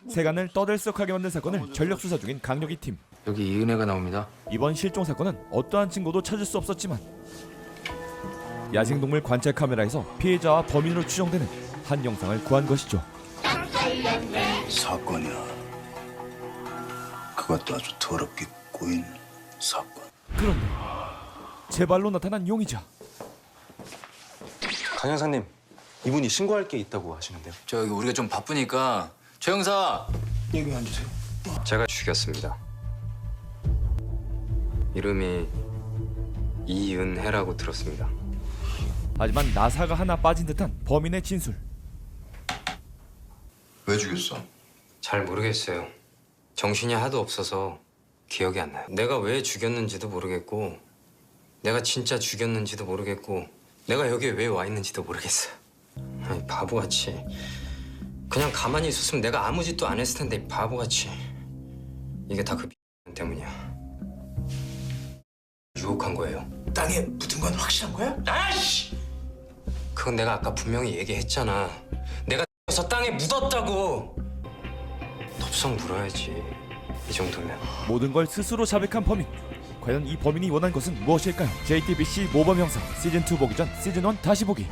세간을 떠들썩하게 만든 사건을 전력 수사 중인 강력이 팀. 여기 이은혜가 나옵니다. 이번 실종 사건은 어떠한 증거도 찾을 수 없었지만 야생동물 관찰 카메라에서 피해자와 범인으로 추정되는 한 영상을 구한 것이죠. 사건이야. 그것도 아주 더럽게 꼬인 사건. 그런데 제 발로 나타난 용의자. 강 형사님, 이분이 신고할 게 있다고 하시는데요. 저기 우리가 좀 바쁘니까 최 형사. 여기 앉으세요. 제가 죽였습니다. 이름이 이은혜라고 들었습니다. 하지만 나사가 하나 빠진 듯한 범인의 진술. 왜 죽였어? 잘 모르겠어요. 정신이 하도 없어서 기억이 안 나요. 내가 왜 죽였는지도 모르겠고 내가 진짜 죽였는지도 모르겠고 내가 여기에 왜 와 있는지도 모르겠어요. 아니 바보같이 그냥 가만히 있었으면 내가 아무 짓도 안 했을 텐데 바보같이 이게 다 그 때문이야. 유혹한 거예요. 땅에 묻은 건 확실한 거야? 아이씨! 그건 내가 아까 분명히 얘기했잖아. 내가 서 땅에 묻었다고. 덥석 물어야지. 이 정도면. 모든 걸 스스로 자백한 범인. 과연 이 범인이 원한 것은 무엇일까요? JTBC 모범 형사 시즌2 보기 전 시즌1 다시 보기.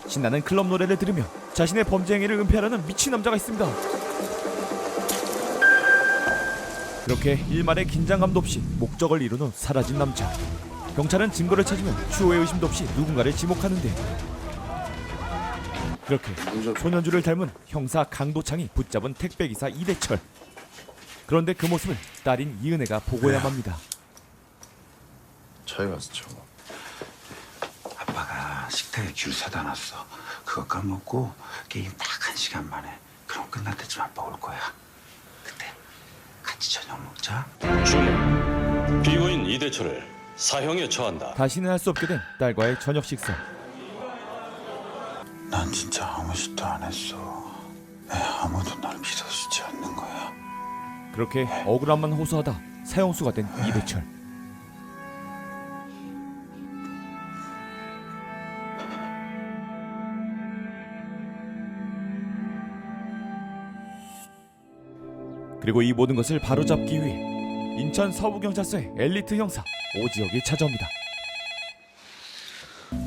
신나는 클럽 노래를 들으며 자신의 범죄 행위를 은폐하려는 미친 남자가 있습니다. 그렇게 일말의 긴장감도 없이 목적을 이룬 후 사라진 남자. 경찰은 증거를 찾으면 추호의 의심도 없이 누군가를 지목하는데 그렇게 소년주를 닮은 형사 강도창이 붙잡은 택배기사 이대철. 그런데 그 모습을 딸인 이은혜가 보고야 맙니다. 저희 가서 쳐. 아빠가 식탁에 귤 사다 놨어. 그거 까먹고 게임 딱 1시간 만에. 그럼 끝날 때쯤 아빠 올 거야. 그때 같이 저녁 먹자. 주모, 피고인 이대철을 사형에 처한다. 다시는 할 수 없게 된 딸과의 저녁 식사. 난 진짜 아무 짓도 안 했어. 아무도 날 믿어주지 않는 거야. 그렇게 억울함만 호소하다 사형수가 된 이대철. 그리고 이 모든 것을 바로잡기 위해 인천 서부경찰서의 엘리트 형사 오지혁이 찾아옵니다.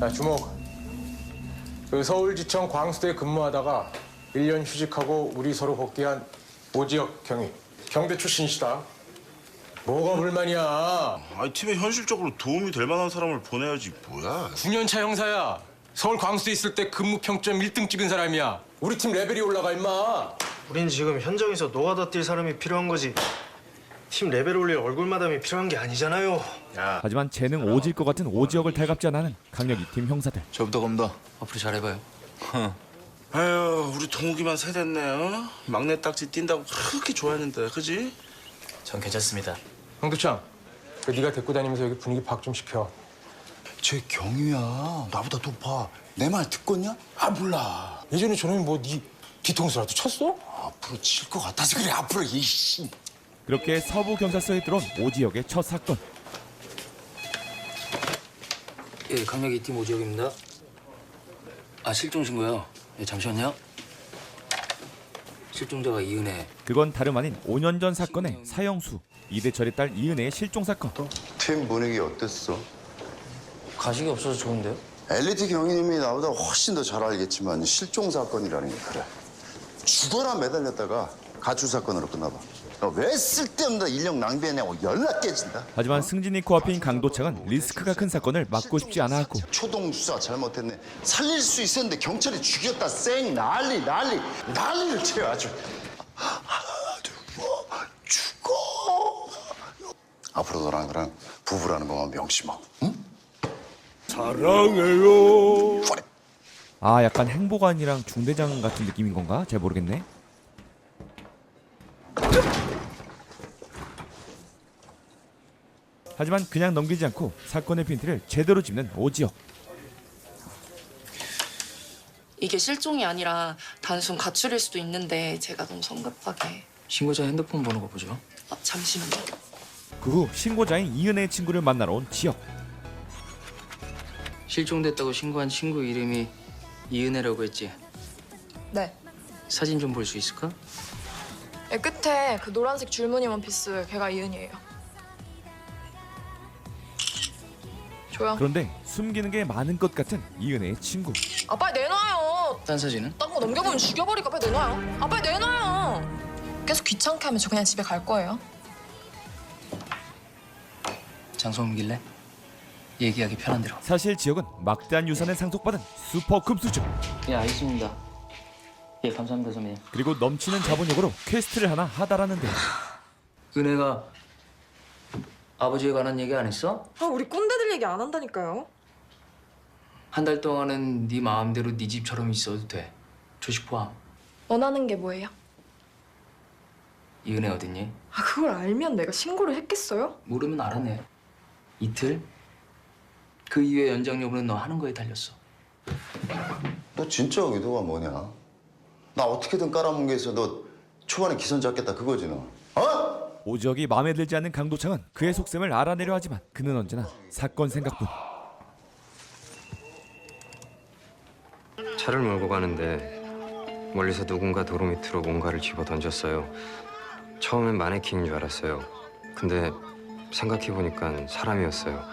야, 주목. 그 서울지청 광수대에 근무하다가 1년 휴직하고 우리 서로 복귀한 오지혁 경위. 경대 출신이시다. 뭐가 불만이야? 아니 팀에 현실적으로 도움이 될 만한 사람을 보내야지 뭐야. 9년차 형사야. 서울 광수대 있을 때 근무 평점 1등 찍은 사람이야. 우리 팀 레벨이 올라가 임마. 우린 지금 현장에서 노가다 뛸 사람이 필요한 거지. 팀 레벨 올릴 얼굴 마담이 필요한 게 아니잖아요. 하지만 재능 오질 것 같은 오지혁을 달갑지 않아하는 강력이 팀 형사들. 저부터 겁니다. 앞으로 잘해봐요. 아유 우리 동욱이만 세댔네. 막내 딱지 뛴다고 그렇게 좋아했는데 그지? 전 괜찮습니다. 홍두창, 그 네가 데리고 다니면서 여기 분위기 박 좀 시켜. 쟤 경유야. 나보다 높아. 내 말 듣겠냐? 아 몰라. 예전에 저놈이 뭐 네 뒤통수라도 쳤어? 앞으로 칠 것 같아서 그래. 앞으로 이씨. 그렇게 서부경찰서에 들어온 오지혁의 첫 사건. 예, 강력이 팀 오지혁입니다. 아, 실종 신고요. 예, 잠시만요. 실종자가 이은혜. 그건 다름 아닌 5년 전 사건의 사형수 이대철의 딸 이은혜의 실종 사건. 팀 분위기 어땠어? 가식이 없어서 좋은데요? 엘리트 경위님이 나보다 훨씬 더 잘 알겠지만 실종 사건이라는 게 그래. 죽어라 매달렸다가 가출 사건으로 끝나봐. 왜 쓸데없는 인력 낭비했냐고 연락 깨진다. 하지만 승진이 코앞인 강도창은 리스크가 큰 사건을 맡고 싶지 않아 했고 초동 수사 잘못했네. 살릴 수 있었는데 경찰이 죽였다. 쌩 난리를 쳐요 아주. 하나 둘 죽어. 앞으로도 나랑 부부라는 것만 명심하고. 응? 사랑해요. 아 약간 행보관이랑 중대장 같은 느낌인 건가? 잘 모르겠네. 하지만 그냥 넘기지 않고 사건의 핀트를 제대로 짚는 오지혁. 이게 실종이 아니라 단순 가출일 수도 있는데 제가 너무 성급하게. 신고자 핸드폰 번호가 뭐죠? 아, 잠시만요. 그 후 신고자인 이은혜의 친구를 만나러 온 지혁. 실종됐다고 신고한 친구 이름이 이은혜라고 했지? 네. 사진 좀 볼 수 있을까? 끝에 그 노란색 줄무늬 원피스 걔가 이은이에요. 조용. 그런데 숨기는 게 많은 것 같은 이은혜의 친구. 아 빨리 내놔요. 딴 사진은? 딴 거 넘겨보면 죽여버릴까. 빨리 내놔요. 아 빨리 내놔요. 계속 귀찮게 하면 저 그냥 집에 갈 거예요. 장소 옮길래? 얘기하기 편한 대로. 사실 지혁은 막대한 유산을 상속받은 슈퍼 금수저. 예, 알겠습니다. 예, 감사합니다, 선배님. 그리고 넘치는 자본력으로 퀘스트를 하나 하다라는데 은혜가 아버지에 관한 얘기 안 했어? 아 우리 꼰대들 얘기 안 한다니까요. 한 달 동안은 네 마음대로 네 집처럼 있어도 돼. 조식 포함. 원하는 게 뭐예요? 이 은혜 어딨니? 아 그걸 알면 내가 신고를 했겠어요? 모르면 알아내. 이틀? 그 이후에 연장 여부는 너 하는 거에 달렸어. 너 진짜 의도가 뭐냐? 나 어떻게든 깔아뭉개서 너 초반에 기선 잡겠다 그거지 너. 어? 오지혁이 마음에 들지 않는 강도창은 그의 속셈을 알아내려 하지만 그는 언제나 사건 생각뿐. 차를 몰고 가는데 멀리서 누군가 도로 밑으로 뭔가를 집어 던졌어요. 처음엔 마네킹인 줄 알았어요. 근데 생각해보니까 사람이었어요.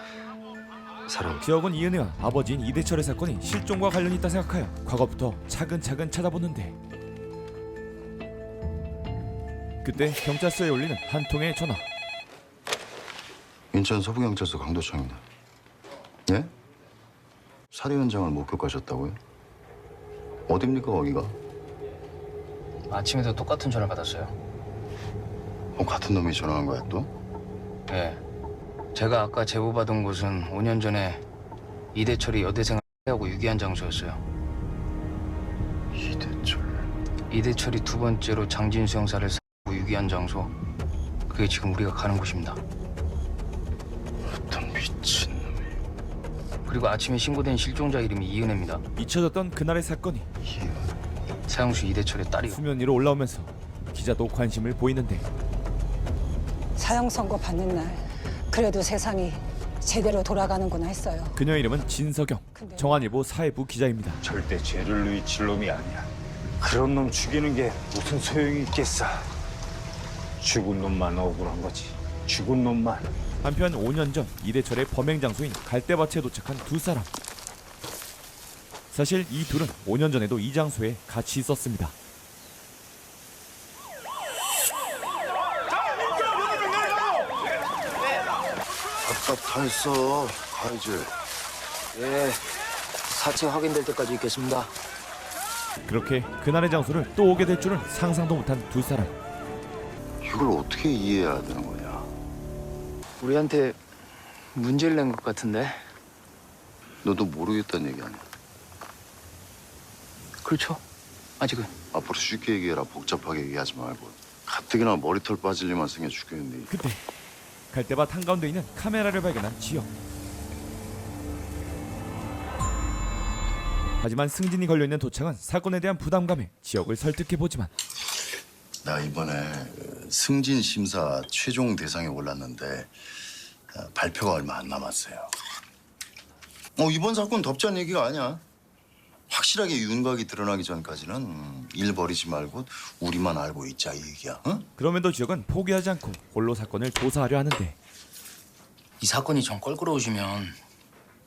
사람. 지혁은 이은혜와 아버지인 이대철의 사건이 실종과 관련이 있다 생각하여 과거부터 차근차근 찾아보는데 그때 경찰서에 울리는 한 통의 전화. 인천 서부경찰서 강도청입니다. 예? 살해 현장을 목격하셨다고요? 어딥니까 거기가? 아침에도 똑같은 전화 받았어요. 같은 놈이 전화한 거야 또? 네. 제가 아까 제보받은 곳은 5년 전에 이대철이 여대생을 하고 유기한 장소였어요. 이대철이 두 번째로 장진수 형사를 하고 유기한 장소. 그게 지금 우리가 가는 곳입니다. 어떤 미친놈이. 그리고 아침에 신고된 실종자 이름이 이은혜입니다. 잊혀졌던 그날의 사건이 사형수 이대철의 딸이요. 수면 위로 올라오면서 기자도 관심을 보이는데 사형 선고 받는 날 그래도 세상이 제대로 돌아가는구나 했어요. 그녀 이름은 진석영. 정한일보 사회부 기자입니다. 절대 죄를 누이칠 놈이 아니야. 그런 놈 죽이는 게 무슨 소용이 있겠어. 죽은 놈만 억울한 거지. 죽은 놈만. 한편 5년 전 이대철의 범행 장소인 갈대밭에 도착한 두 사람. 사실 이 둘은 5년 전에도 이 장소에 같이 있었습니다. 답답했어. 가야지. 예, 사체 확인될 때까지 있겠습니다. 그렇게 그날의 장소를 또 오게 될 줄은 상상도 못한 두 사람. 이걸 어떻게 이해해야 되는 거냐? 우리한테 문제를 낸 것 같은데? 너도 모르겠다는 얘기 아니야? 그렇죠. 아직은. 앞으로 쉽게 얘기해라. 복잡하게 얘기하지 말고. 가뜩이나 머리털 빠질 일만 생겨 죽겠는데. 그때 갈대밭 한가운데 있는 카메라를 발견한 지혁. 하지만 승진이 걸려있는 도창은 사건에 대한 부담감에 지혁을 설득해보지만 나 이번에 승진 심사 최종 대상에 올랐는데 발표가 얼마 안 남았어요. 이번 사건 덥지 않은 얘기가 아니야. 확실하게 윤곽이 드러나기 전까지는 일 버리지 말고 우리만 알고 있자 이 얘기야. 응? 그럼에도 지혁은 포기하지 않고 홀로 사건을 조사하려 하는데 이 사건이 전 껄끄러우시면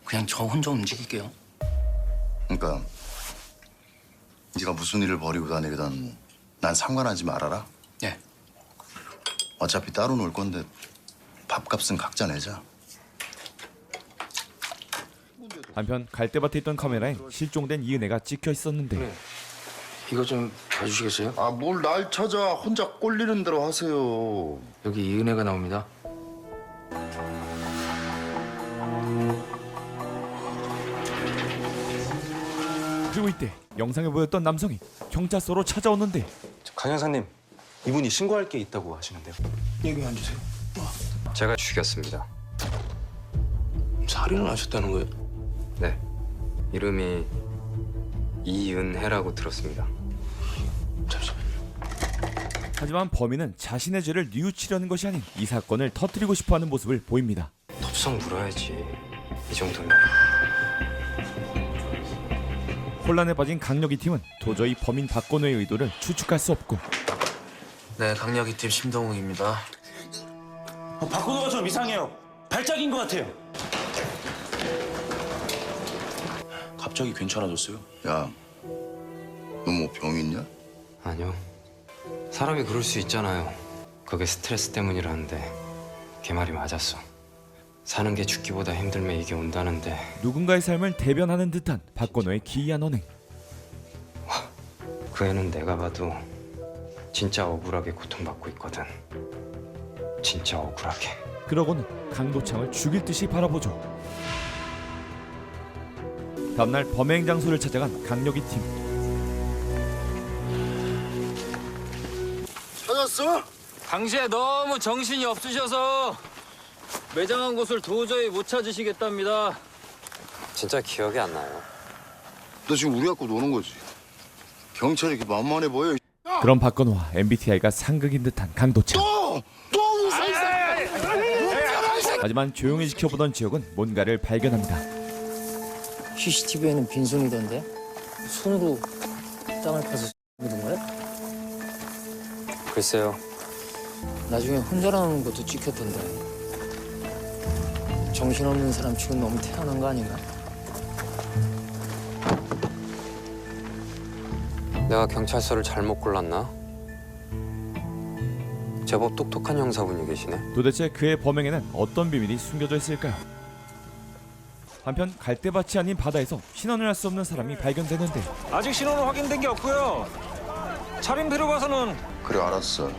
그냥 저 혼자 움직일게요. 그러니까 네가 무슨 일을 벌이고 다니든 난 상관하지 말아라. 네. 어차피 따로 놀 건데 밥값은 각자 내자. 한편 갈대밭에 있던 카메라에 실종된 이은혜가 찍혀 있었는데 이거 좀 봐주시겠어요? 아, 뭘 날 찾아. 혼자 꼴리는 대로 하세요. 여기 이은혜가 나옵니다. 그리고 이때 영상에 보였던 남성이 경찰서로 찾아오는데 강 형사님, 이분이 신고할 게 있다고 하시는데요. 여기 앉으세요. 제가 죽였습니다. 살인을 하셨다는 거예요? 네. 이름이 이은혜라고 들었습니다. 잠시만요. 하지만 범인은 자신의 죄를 뉘우치려는 것이 아닌 이 사건을 터뜨리고 싶어하는 모습을 보입니다. 덥석 물어야지. 이 정도면. 혼란에 빠진 강력이 팀은 도저히 범인 박건우의 의도를 추측할 수 없고 네, 강력이 팀 심동욱입니다. 박건우가 좀 이상해요. 발작인 것 같아요. 갑자기 괜찮아졌어요. 야, 너 뭐 병 있냐? 아니요. 사람이 그럴 수 있잖아요. 그게 스트레스 때문이라는데 걔 말이 맞았어. 사는 게 죽기보다 힘들면 이게 온다는데 누군가의 삶을 대변하는 듯한 박건우의 기이한 언행. 그 애는 내가 봐도 진짜 억울하게 고통받고 있거든. 진짜 억울하게. 그러고는 강도창을 죽일 듯이 바라보죠. 다음날 범행 장소를 찾아간 강력이 팀. 찾았어? 당시에 너무 정신이 없으셔서 매장한 곳을 도저히 못 찾으시겠답니다. 진짜 기억이 안 나요. 너 지금 우리 갖고 노는 거지? 경찰이 이렇게 만만해 보여? 그런 박건우와 MBTI가 상극인 듯한 강도창. 또 무사히 하지만 조용히 지켜보던 지혁은 뭔가를 발견합니다. CCTV에는 빈손이던데 손으로 땅을 파서 묻은 거야? 글쎄요. 나중에 혼자라는 것도 찍혔던데. 정신없는 사람 치곤 너무 태어난 거 아닌가? 내가 경찰서를 잘못 골랐나? 제법 똑똑한 형사분이 계시네. 도대체 그의 범행에는 어떤 비밀이 숨겨져 있을까요? 한편 갈대밭이 아닌 바다에서 신원을 알 수 없는 사람이 발견되는데 아직 신원은 확인된 게 없고요. 차림표로 봐서는 그래, 알았어.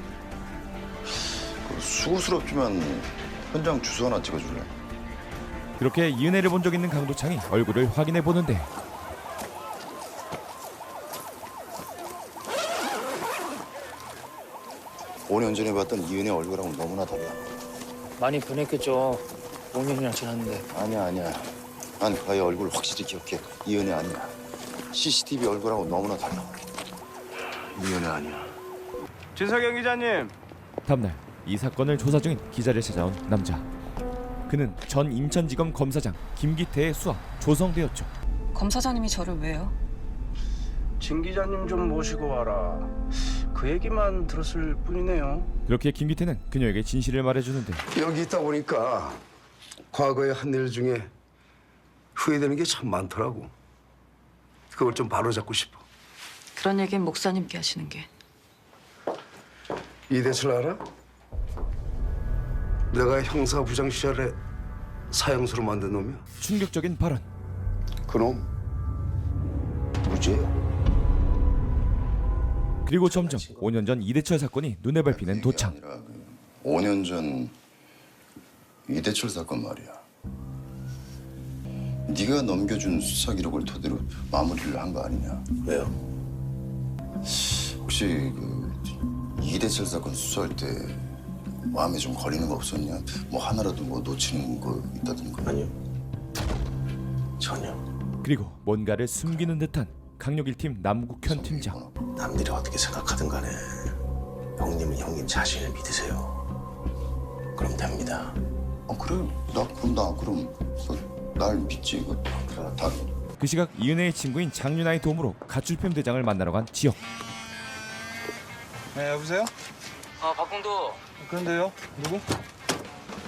수고스럽지만 현장 주소 하나 찍어줄래? 그렇게 이은혜를 본 적 있는 강도창이 얼굴을 확인해 보는데 5년 전에 봤던 이은혜 얼굴하고 너무나 달라. 많이 변했겠죠. 5년이나 지났는데. 아니야. 난 그 아이 얼굴 확실히 기억해. 이은혜 아니야. CCTV 얼굴하고 너무나 달라. 이은혜 아니야. 진석영 기자님. 다음날 이 사건을 조사 중인 기자를 찾아온 남자. 그는 전 인천지검 검사장 김기태의 수하 조성대였죠. 검사장님이 저를 왜요? 진 기자님 좀 모시고 와라. 그 얘기만 들었을 뿐이네요. 그렇게 김기태는 그녀에게 진실을 말해주는데 여기 있다 보니까 과거에 한 일 중에 후회되는 게 참 많더라고. 그걸 좀 바로잡고 싶어. 그런 얘기는 목사님께 하시는 게. 이대철 알아? 내가 형사부장 시절에 사형수로 만든 놈이야. 충격적인 발언. 그놈 무죄야. 그리고 점점 5년 전 이대철 사건이 눈에 밟히는 도창. 5년 전 이대철 사건 말이야. 네가 넘겨준 수사 기록을 토대로 마무리를 한 거 아니냐? 왜요? 혹시 그 이대철 사건 수사할 때 마음에 좀 걸리는 거 없었냐? 뭐 하나라도 뭐 놓치는 거 있다든가? 아니요. 전혀. 그리고 뭔가를 숨기는 듯한 강력 1팀 남국현 팀장. 남들이 어떻게 생각하든 간에 형님은 형님 자신을 믿으세요. 그럼 됩니다. 그래? 그럼 날 믿지? 그래, 다. 그 시각 이은혜의 친구인 장윤아의 도움으로 가출팸 대장을 만나러 간 지혁. 네, 여보세요? 박홍도. 그런데요? 누구?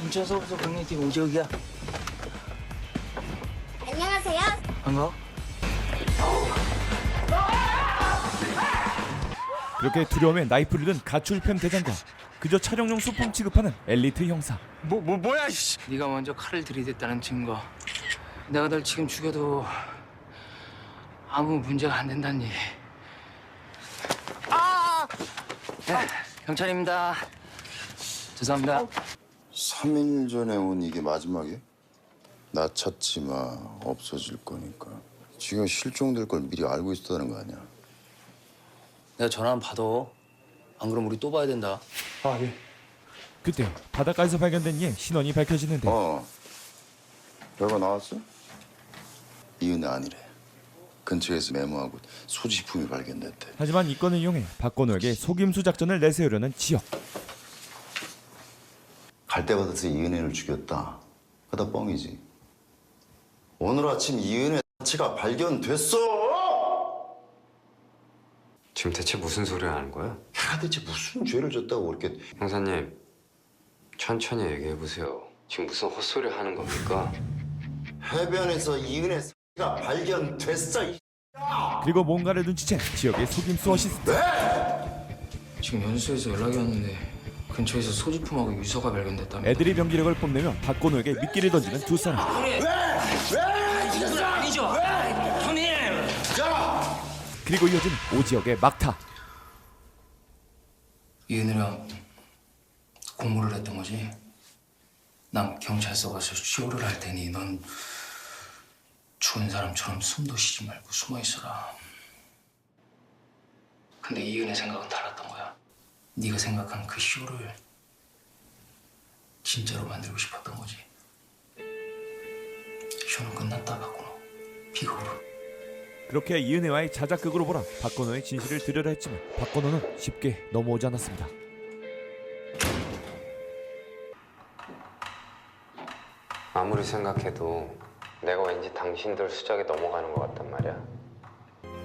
인천서부터 경리팀 오지혁이야. 안녕하세요. 반가워. 그렇게 두려움에 나이프를 든 가출팸 대장과 그저 촬영용 소품 취급하는 엘리트 형사. 뭐야 이씨. 네가 먼저 칼을 들이댔다는 증거. 내가 널 지금 죽여도 아무 문제가 안 된다니. 네, 경찰입니다. 죄송합니다. 3일 전에 온 이게 마지막이야? 나 찾지 마. 없어질 거니까. 지금 실종될 걸 미리 알고 있었다는 거 아니야? 내가 전화 한번 받아. 안 그럼 우리 또 봐야 된다. 아, 예. 그때 바닷가에서 발견된 이의 신원이 밝혀지는데 결과 나왔어? 이은혜 아니래. 근처에서 메모하고 소지품이 발견됐대. 하지만 이 건을 이용해 박건우에게 속임수 작전을 내세우려는 지혁. 갈대밭에서 이은혜를 죽였다. 그다 뻥이지. 오늘 아침 이은혜 자체가 발견됐어. 지금 대체 무슨 소리를 하는 거야? 걔가 대체 무슨 죄를 졌다고 그렇게. 형사님, 천천히 얘기해보세요. 지금 무슨 헛소리 하는 겁니까? 해변에서 이은혜 X가 발견됐어. 그리고 뭔가를 눈치챈 지역의 속임수 어시스트. 지금 연수에서 연락이 왔는데 근처에서 소지품하고 유서가 발견됐다며. 애들이 병기력을 뽐내며 박건호에게 미끼를 던지는 두 사람. 왜? 이건 아니죠. 형님. 그리고 이어진 오지혁의 막타. 이은혜랑 공모를 했던 거지. 난 경찰서 가서 쇼를 할 테니 넌 죽은 사람처럼 숨도 쉬지 말고 숨어 있어라. 근데 이은혜 생각은 달랐던 거야. 네가 생각한 그 쇼를 진짜로 만들고 싶었던 거지. 쇼는 끝났다, 박건호. 비극으로. 그렇게 이은혜와의 자작극으로 보라 박건호의 진실을 들으려 했지만 박건호는 쉽게 넘어오지 않았습니다. 아무리 생각해도 내가 왠지 당신들 수작에 넘어가는 것 같단 말이야.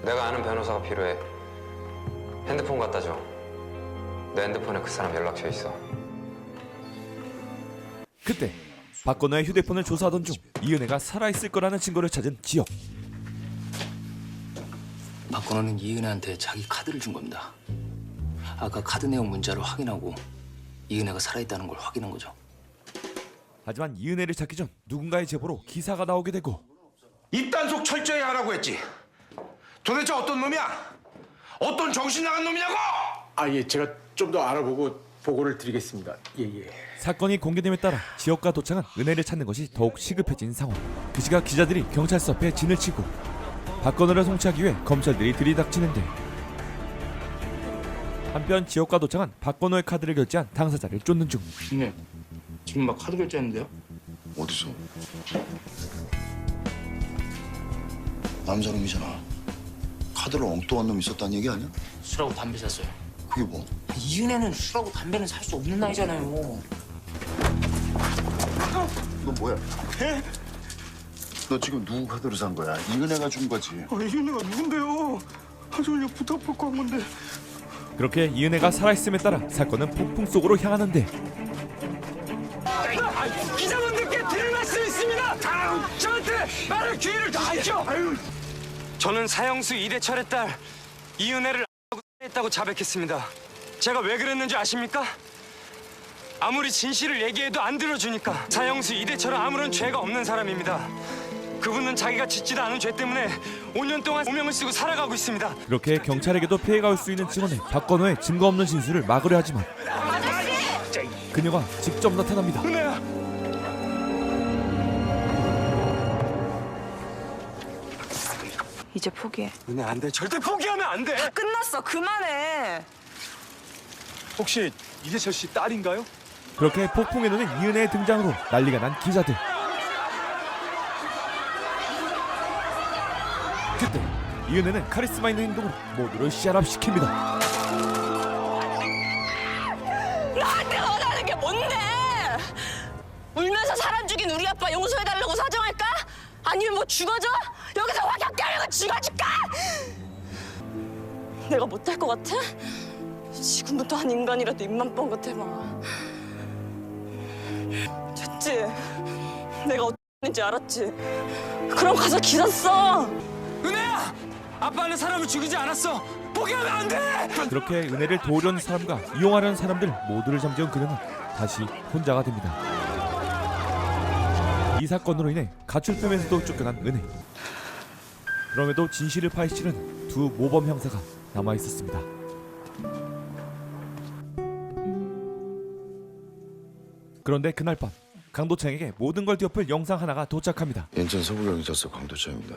내가 아는 변호사가 필요해. 핸드폰 갖다 줘. 내 핸드폰에 그 사람 연락처 있어. 그때 박건호의 휴대폰을 조사하던 중 이은혜가 살아있을 거라는 증거를 찾은 지혁. 박건호는 이은혜한테 자기 카드를 준 겁니다. 아까 카드 내용 문자를 확인하고 이은혜가 살아있다는 걸 확인한 거죠. 하지만 이은혜를 찾기 전 누군가의 제보로 기사가 나오게 되고. 입단속 철저히 하라고 했지. 도대체 어떤 놈이야? 어떤 정신 나간 놈이냐고! 예, 제가 좀 더 알아보고 보고를 드리겠습니다. 예. 사건이 공개됨에 따라 지역과 도청은 은혜를 찾는 것이 더욱 시급해진 상황. 그 시각 기자들이 경찰서 앞에 진을 치고 박건호를 송치하기 위해 검찰들이 들이닥치는데, 한편 지역과 도청은 박건호의 카드를 결제한 당사자를 쫓는 중. 네. 지금 막 카드 결제했는데요? 어디서? 남자놈이잖아. 카드로 엉뚱한 놈이 있었다는 얘기 아니야? 술하고 담배 샀어요. 그게 뭐? 이은혜는 술하고 담배는 살 수 없는 나이잖아요. 너 뭐야? 너 지금 누구 카드로 산 거야? 이은혜가 준 거지. 이은혜가 누군데요? 저희가 부탁 받고 한 건데. 그렇게 이은혜가 살아있음에 따라 사건은 폭풍 속으로 향하는데, 기자분들께 드릴 말씀 있습니다. 저한테 말할 기회를 주십시오. 저는 사형수 이대철의 딸 이은혜를 했다고 자백했습니다. 제가 왜 그랬는지 아십니까? 아무리 진실을 얘기해도 안 들어주니까. 사형수 이대철은 아무런 죄가 없는 사람입니다. 그분은 자기가 짓지도 않은 죄 때문에 5년 동안 오명을 쓰고 살아가고 있습니다. 그렇게 경찰에게도 피해가 올 수 있는 증언에 박건호의 증거 없는 진술을 막으려 하지만 그녀가 직접 나타납니다. 은혜야! 이제 포기해. 은혜 안 돼. 절대 포기하면 안 돼. 끝났어. 그만해. 혹시 이대철 씨 딸인가요? 그렇게 폭풍에 노는 이은혜의 등장으로 난리가 난 기자들. 그때 이은혜는 카리스마 있는 행동으로 모두를 샷업시킵니다. 나한테 원하는 게 뭔데? 울면서 사람 죽인 우리 아빠 용서해달라고 사정할까? 아니면 뭐 죽어줘? 여기서 확 깨면 죽어줄까? 내가 못할 것 같아? 지금부터 한 인간이라도 입만 뻥긋해봐. 됐지? 내가 어땠는지 알았지? 그럼 가서 기사 써! 은혜야! 아빠는 사람을 죽이지 않았어. 포기하면 안 돼! 그렇게 은혜를 도우려는 사람과 이용하려는 사람들 모두를 잠재운 그녀는 다시 혼자가 됩니다. 이 사건으로 인해 가출팸에서도 쫓겨난 은혜. 그럼에도 진실을 파헤치는 두 모범 형사가 남아있었습니다. 그런데 그날 밤 강도창에게 모든 걸 뒤엎을 영상 하나가 도착합니다. 인천 서부경찰서 강도창입니다.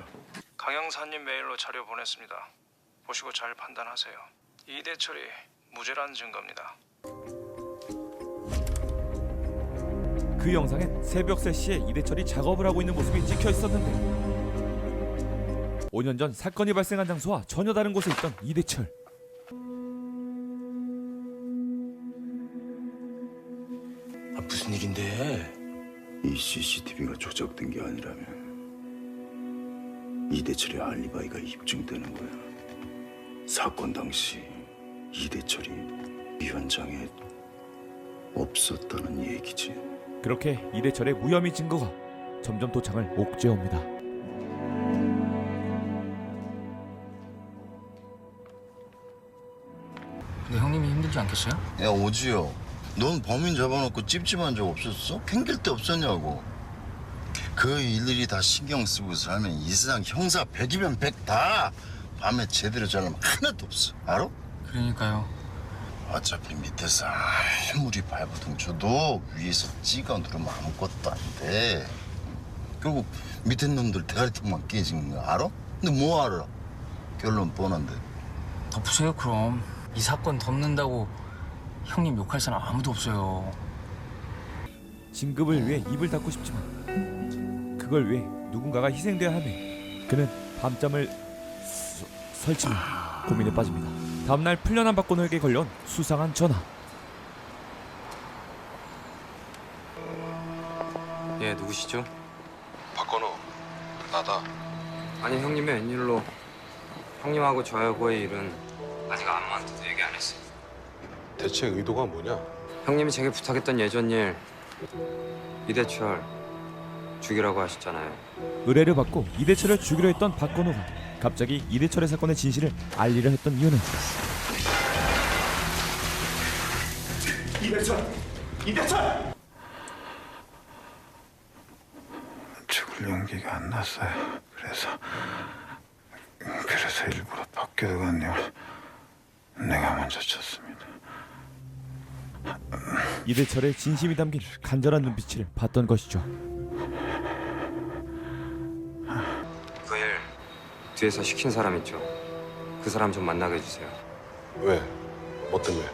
강 형사님 메일로 자료 보냈습니다. 보시고 잘 판단하세요. 이대철이 무죄라는 증거입니다. 그 영상엔 새벽 3시에 이대철이 작업을 하고 있는 모습이 찍혀 있었는데, 5년 전 사건이 발생한 장소와 전혀 다른 곳에 있던 이대철. 무슨 일인데? 이 CCTV가 조작된 게 아니라면 이대철의 알리바이가 입증되는 거야. 사건 당시 이대철이 이 현장에 없었다는 얘기지. 그렇게 이대철의 무혐의 증거가 점점 도창을 옥죄옵니다. 근데 형님이 힘들지 않겠어요? 야 오지요, 넌 범인 잡아놓고 찝찝한 적 없었어? 캥길 데 없었냐고. 그 일일이 다 신경 쓰고 살면 이 세상 형사 100이면 100 다 밤에 제대로 자려면 하나도 없어. 알아? 그러니까요. 어차피 밑에서 아무리 발버둥 쳐도 위에서 찍어 누르면 아무것도 안 돼. 결국 밑에 놈들 대가리통만 깨진 거 알아? 근데 뭐 알아? 결론 뻔한데. 덮으세요 그럼. 이 사건 덮는다고 형님 욕할 사람 아무도 없어요. 진급을 위해 입을 닫고 싶지만 그걸 위해 누군가가 희생돼야 하네. 그는 밤잠을 설치며 고민에 빠집니다. 다음날 풀려난 박건호에게 걸려온 수상한 전화. 예, 누구시죠? 박건호, 나다. 아니 형님이 웬일로 형님하고 저하고의 일은 아직 아무한테도 얘기 안 했어요. 대체 의도가 뭐냐? 형님이 제게 부탁했던 예전 일 이대철 죽이라고 하셨잖아요. 의뢰를 받고 이대철을 죽이려 했던 박건호가 갑자기 이대철의 사건의 진실을 알리려 했던 이유는 이대철! 죽을 용기가 안 났어요. 그래서 일부러 밖에도 갔네요. 내가 먼저 쳤습니다. 이대철의 진심이 담긴 간절한 눈빛을 봤던 것이죠. 그 일 뒤에서 시킨 사람 있죠? 그 사람 좀 만나게 해주세요. 왜? 뭐 때문에?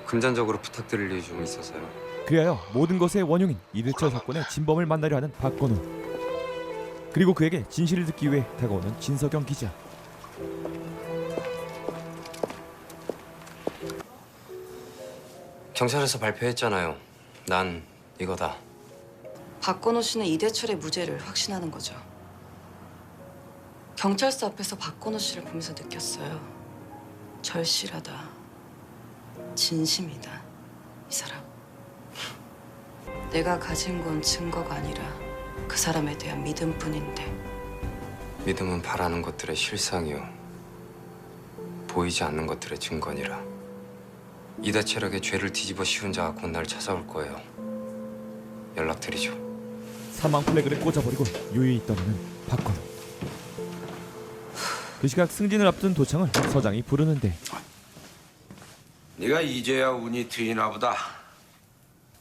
금전적으로 부탁드릴 일이 좀 있어서요. 그리하여 모든 것의 원흉인 이대철 사건의 진범을 만나려 하는 박건호. 그리고 그에게 진실을 듣기 위해 다가오는 진석영 기자. 경찰에서 발표했잖아요. 난 이거다. 박건호 씨는 이대철의 무죄를 확신하는 거죠. 경찰서 앞에서 박건호 씨를 보면서 느꼈어요. 절실하다. 진심이다. 이 사람. 내가 가진 건 증거가 아니라 그 사람에 대한 믿음뿐인데. 믿음은 바라는 것들의 실상이요. 보이지 않는 것들의 증거니라. 이대철에게 죄를 뒤집어 씌운 자가 곧 날 찾아올 거예요. 연락드리죠. 사망 플래그를 꽂아버리고 유유히 떠나는 박건호. 그 시각 승진을 앞둔 도창을 서장이 부르는데 네가 이제야 운이 트이나 보다.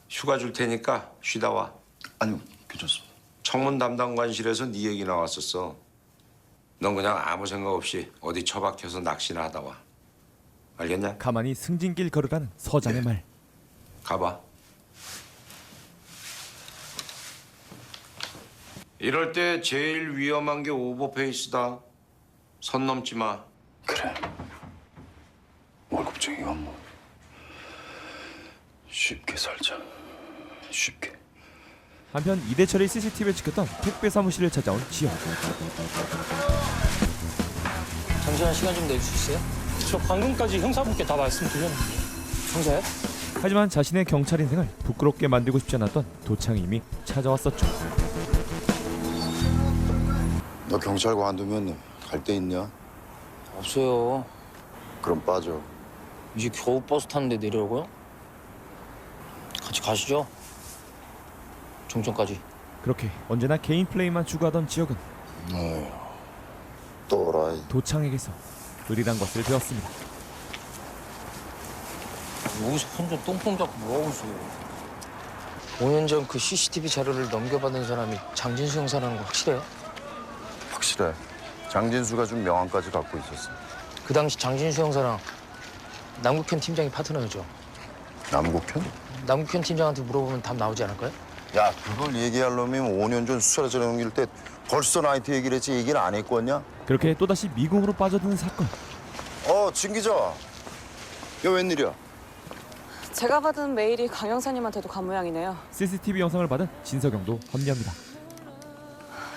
휴가 줄 테니까 쉬다 와. 아니요, 괜찮습니다. 청문 담당관실에서 네 얘기 나왔었어. 넌 그냥 아무 생각 없이 어디 처박혀서 낚시나 하다 와. 알겠냐? 가만히 승진길 걸으라는 서장의 말. 가봐. 이럴 때 제일 위험한 게 오버페이스다. 선 넘지 마. 그래. 월급쟁이가 뭐 쉽게 살자. 쉽게. 한편 이대철의 CCTV를 지켰던 택배 사무실을 찾아온 지영. 잠시만 시간 좀 낼 수 있어요? 저 방금까지 형사분께 다 말씀드렸는데. 형사요? 하지만 자신의 경찰 인생을 부끄럽게 만들고 싶지 않았던 도창이 이미 찾아왔었죠. 너 경찰 관두면 갈 데 있냐? 없어요. 그럼 빠져. 이제 겨우 버스 타는데 내려오고요? 같이 가시죠. 종점까지. 그렇게 언제나 개인 플레이만 추구하던 지역은 어휴, 또라이. 도창에게서 의리란 것을 배웠습니다. 여기서 혼자 똥뽕 잡고 뭐하고 있어요? 5년 전 그 CCTV 자료를 넘겨받은 사람이 장진수 형사라는 거 확실해요? 확실해. 장진수가 준 명함까지 갖고 있었어. 그 당시 장진수 형사랑 남국현 팀장이 파트너였죠? 남국현? 남국현 팀장한테 물어보면 답 나오지 않을까요? 야, 그걸 얘기할 놈이면 5년 전 수사를 넘길 때 벌써 나한테 얘기를 했지 얘기를 안 했겠냐? 그렇게 또다시 미궁으로 빠져드는 사건. 진 기자. 야, 웬일이야? 제가 받은 메일이 강 형사님한테도 간 모양이네요. CCTV 영상을 받은 진석영도 합류합니다.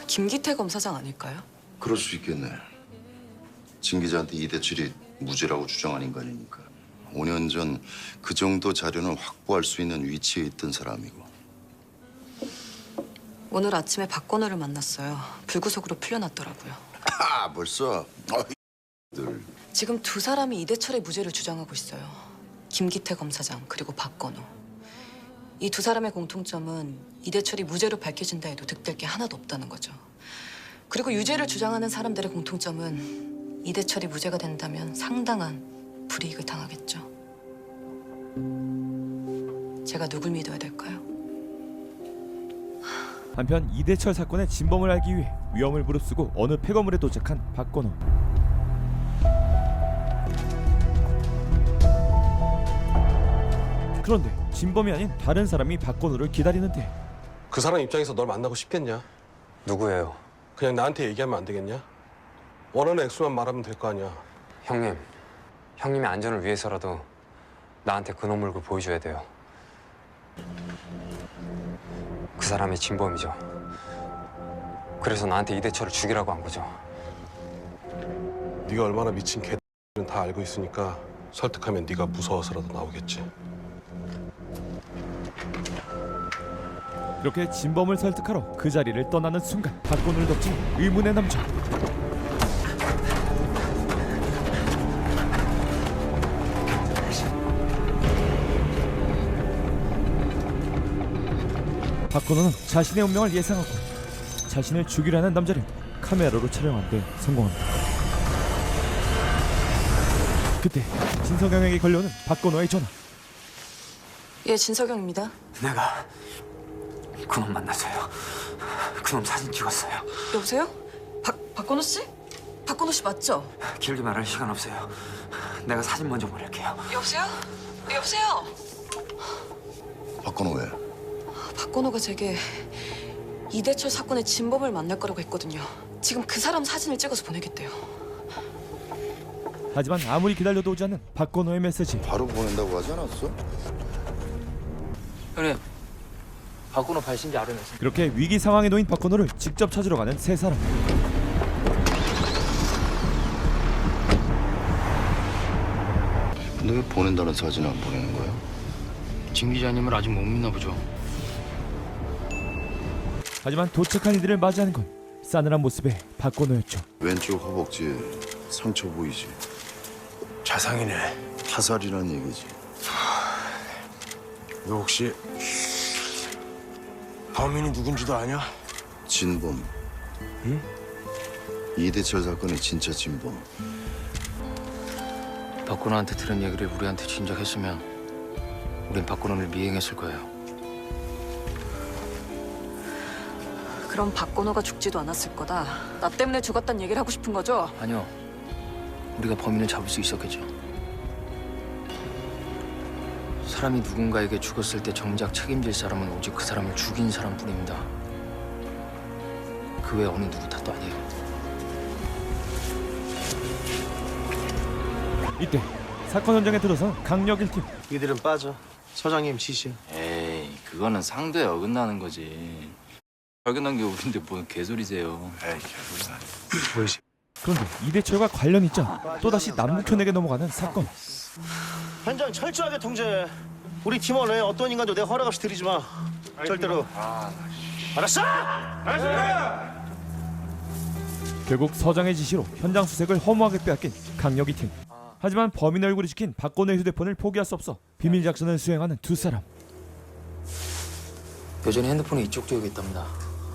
김기태 검사장 아닐까요? 그럴 수 있겠네. 진 기자한테 이대철이 무죄라고 주장한 인간이니까. 5년 전 그 정도 자료는 확보할 수 있는 위치에 있던 사람이고. 오늘 아침에 박건우를 만났어요. 불구속으로 풀려났더라고요. 아, 벌써? 들 지금 두 사람이 이대철의 무죄를 주장하고 있어요. 김기태 검사장 그리고 박건우. 이 두 사람의 공통점은 이대철이 무죄로 밝혀진다 해도 득될 게 하나도 없다는 거죠. 그리고 유죄를 주장하는 사람들의 공통점은 이대철이 무죄가 된다면 상당한 불이익을 당하겠죠. 제가 누굴 믿어야 될까요? 한편 이대철 사건의 진범을 알기 위해 위험을 무릅쓰고 어느 폐거물에 도착한 박건우. 그런데 진범이 아닌 다른 사람이 박건우를 기다리는데 그 사람 입장에서 널 만나고 싶겠냐? 누구예요? 그냥 나한테 얘기하면 안 되겠냐? 원하는 액수만 말하면 될 거 아니야. 형님의 안전을 위해서라도 나한테 그 놈 얼굴 보여줘야 돼요. 그 사람이 진범이죠. 그래서 나한테 이대철을 죽이라고 한 거죠. 네가 얼마나 미친 개는 다 알고 있으니까 설득하면 네가 무서워서라도 나오겠지. 이렇게 진범을 설득하러 그 자리를 떠나는 순간 박건우를 덮친 의문의 남자. 박건우는 자신의 운명을 예상하고 자신을 죽이려 하는 남자를 카메라로 촬영한 데 성공합니다. 그때 진석영에게 걸려오는 박건우의 전화. 예, 진석영입니다. 내가 그놈 만났어요. 그놈 사진 찍었어요. 여보세요? 박건우 씨? 박건우 씨 맞죠? 길게 말할 시간 없어요. 내가 사진 먼저 보낼게요. 여보세요? 여보세요? 박건우 왜? 박건우가 제게 이대철 사건의 진범을 만날 거라고 했거든요. 지금 그 사람 사진을 찍어서 보내겠대요. 하지만 아무리 기다려도 오지 않는 박건우의 메시지. 바로 보낸다고 하지 않았어? 형님, 박건우 발신지 알아냈습니다. 그렇게 위기 상황에 놓인 박건우를 직접 찾으러 가는 세 사람. 근데 왜 보낸다는 사진 안 보내는 거야? 진 기자님을 아직 못 믿나 보죠. 하지만 도착한 이들을 맞이하는 건 싸늘한 모습의 박건우였죠. 왼쪽 허벅지에 상처 보이지? 자상이네. 타살이란 얘기지. 너 혹시 범인이 누군지도 아냐? 진범. 응? 이대철 사건의 진짜 진범. 박건우한테 들은 얘기를 우리한테 진작했으면 우린 박건우를 미행했을 거예요. 그럼 박건우가 죽지도 않았을 거다. 나 때문에 죽었단 얘기를 하고 싶은 거죠? 아니요. 우리가 범인을 잡을 수 있었겠죠. 사람이 누군가에게 죽었을 때 정작 책임질 사람은 오직 그 사람을 죽인 사람뿐입니다. 그 외 어느 누구 탓도 아니에요. 이때 사건 현장에 들어선 강력 1팀. 이들은 빠져. 서장님 지시야. 에이, 그거는 상도에 어긋나는 거지. 발견한 게 우린데 뭔 개소리세요. 에이, 개소리다. 뭐지? 그런데 이대철과 관련 있자 또다시 남북현에게 넘어가는 사건. 현장 철저하게 통제해. 우리 팀원에 어떤 인간도 내가 허락 없이 들이지 마. 절대로. 알았어? 결국 서장의 지시로 현장 수색을 허무하게 빼앗긴 강력 2팀. 하지만 범인 얼굴이 찍힌 박건우의 휴대폰을 포기할 수 없어 비밀 작전을 수행하는 두 사람. 여전히 핸드폰이 이쪽 지역에 있답니다.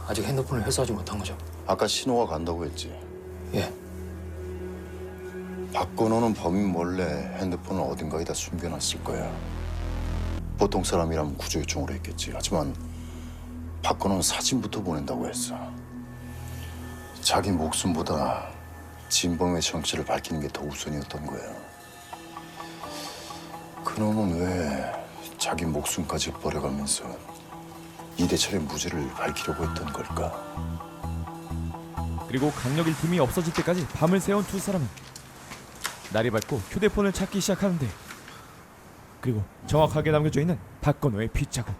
아직 핸드폰을 회수하지 못한 거죠. 아까 신호가 간다고 했지? 예. 박건우는 범인 몰래 핸드폰을 어딘가에다 숨겨놨을 거야. 보통 사람이라면 구조 요청으로 했겠지. 하지만 박건우는 사진부터 보낸다고 했어. 자기 목숨보다 진범의 정체를 밝히는 게 더 우선이었던 거야. 그놈은 왜 자기 목숨까지 버려가면서 이대철의 무죄를 밝히려고 했던 걸까? 그리고 강력 1팀이 없어질 때까지 밤을 새운 두 사람은 날이 밝고 휴대폰을 찾기 시작하는데, 그리고 정확하게 남겨져 있는 박건우의 핏자국.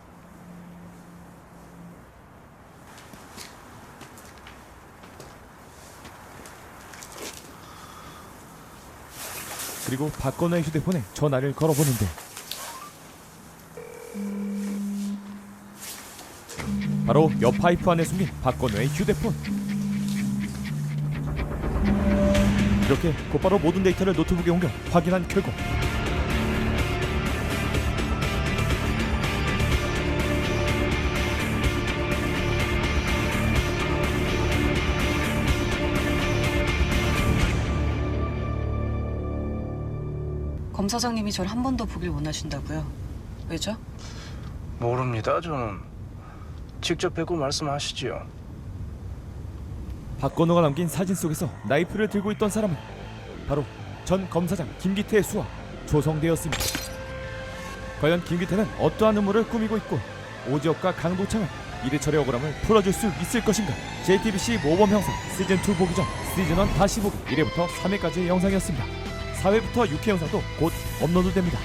그리고 박건우의 휴대폰에 전화를 걸어보는데 바로 옆 파이프 안에 숨긴 박건우의 휴대폰. 이렇게 곧바로 모든 데이터를 노트북에 옮겨 확인한 결과 검사장님이 절 한 번 더 보길 원하신다고요? 왜죠? 모릅니다, 저는. 직접 뵙고 말씀하시지요. 박건우가 남긴 사진 속에서 나이프를 들고 있던 사람은 바로 전 검사장 김기태의 수하 조성대였습니다. 과연 김기태는 어떠한 음모를 꾸미고 있고 오지혁과 강도창은 이대철의 억울함을 풀어줄 수 있을 것인가? JTBC 모범형사 시즌2 보기 전 시즌1 다시 보기 1회부터 3회까지의 영상이었습니다. 4회부터 6회 영상도 곧 업로드됩니다.